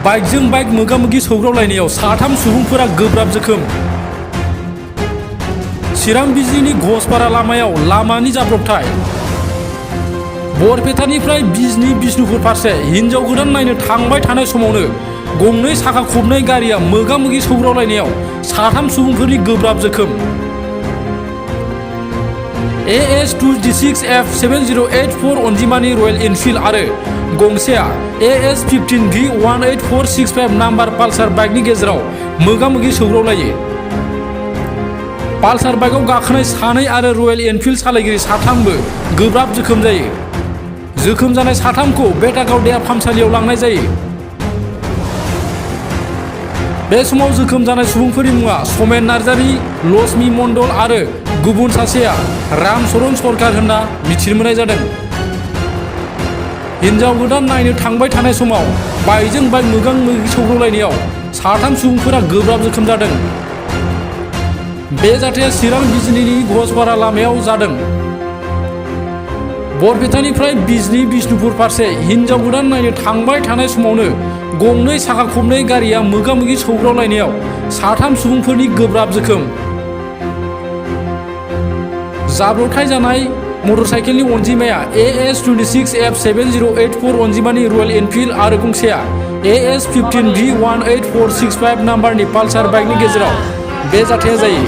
बाइकजों बाइक मोगा-मोगि सौग्रावलायनायाव साथाम सुबुंफोरा गोब्राब जोखोम। चिरां बिजनीनि घसपारा लामायाव लामानि जाब्रबथाय। बरपेटानिफ्राय बिजनी बिष्णुपुर फारसे हिनजाव गोदान नायनो थांबाय थानाय समावनो गंनै साखा खबनै गारिया मोगा-मोगि सौग्रावलायनायाव साथाम सुबुंफोरनि गोब्राब जोखोम। AS26F7084 अनजिमानि रयेल एनफिल्ड आरो गंसेया AS15V18465 नाम्बार पालसार बाइकनि गेजेराव मोगा-मोगि सौग्रावलायो। पालसार बाइकआव गाखोनाय सानै आरो रयेल एनफिल्ड सालायगिरि साथामबो गोब्राब जोखोम जायो। जोखोम जानाय साथामखौ बेटागाव देहा फाहामसालियाव लांनाय जायो। बे समाव जोखोम जानाय सुबुंफोरनि मुङा समेन नार्जारी, लक्ष्मी मण्डल आरो गुबुन सासेया रामचरण सरकार होनना मिथिनो मोननाय जादों। हिनजाव गोदान नायनो थांबाय थानाय समाव बाइकजों बाइक मोगा-मोगि सौग्रावलायनायाव साथाम सुबुंफोरा गोब्राब जोखोम जादों। बे जाथाया चिरां बिजनीनि घसपारा लामायाव जादों। बरपेटानिफ्राय बिजनी बिष्णुपुर फारसे हिनजाव गोदान नायनो थांबाय थानाय समावनो गंनै साखा खबनै गारिया मोगा-मोगि सौग्रावलायनायाव साथाम सुबुंफोरनि गोब्राब जोखोम। जाब्रबथाय जानाय मटरसाइकेलनि अनजिमाया AS26F7084 अनजिमानि रयेल एनफिल्ड आरो गंसेया AS15V18465 नाम्बारनि पालसार बाइकनि गेजेराव बे जाथाया जायो।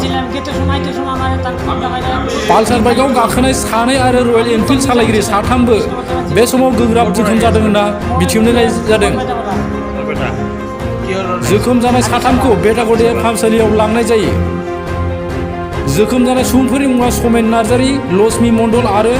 पालसार बाइकआव गाखोनाय सानै आरो रयेल एनफिल्ड सालायगिरि साथामबो बे समाव गोब्राब जोखोम जादों होनना मिथिनाय जादों। जोखोम जानाय साथामखौ बेटागाव देहा फाहामसालियाव लांनाय जायो। जोखोम जानाय सुबुंफोरनि मुङा समेन नार्जारी, लक्ष्मी मण्डल आरो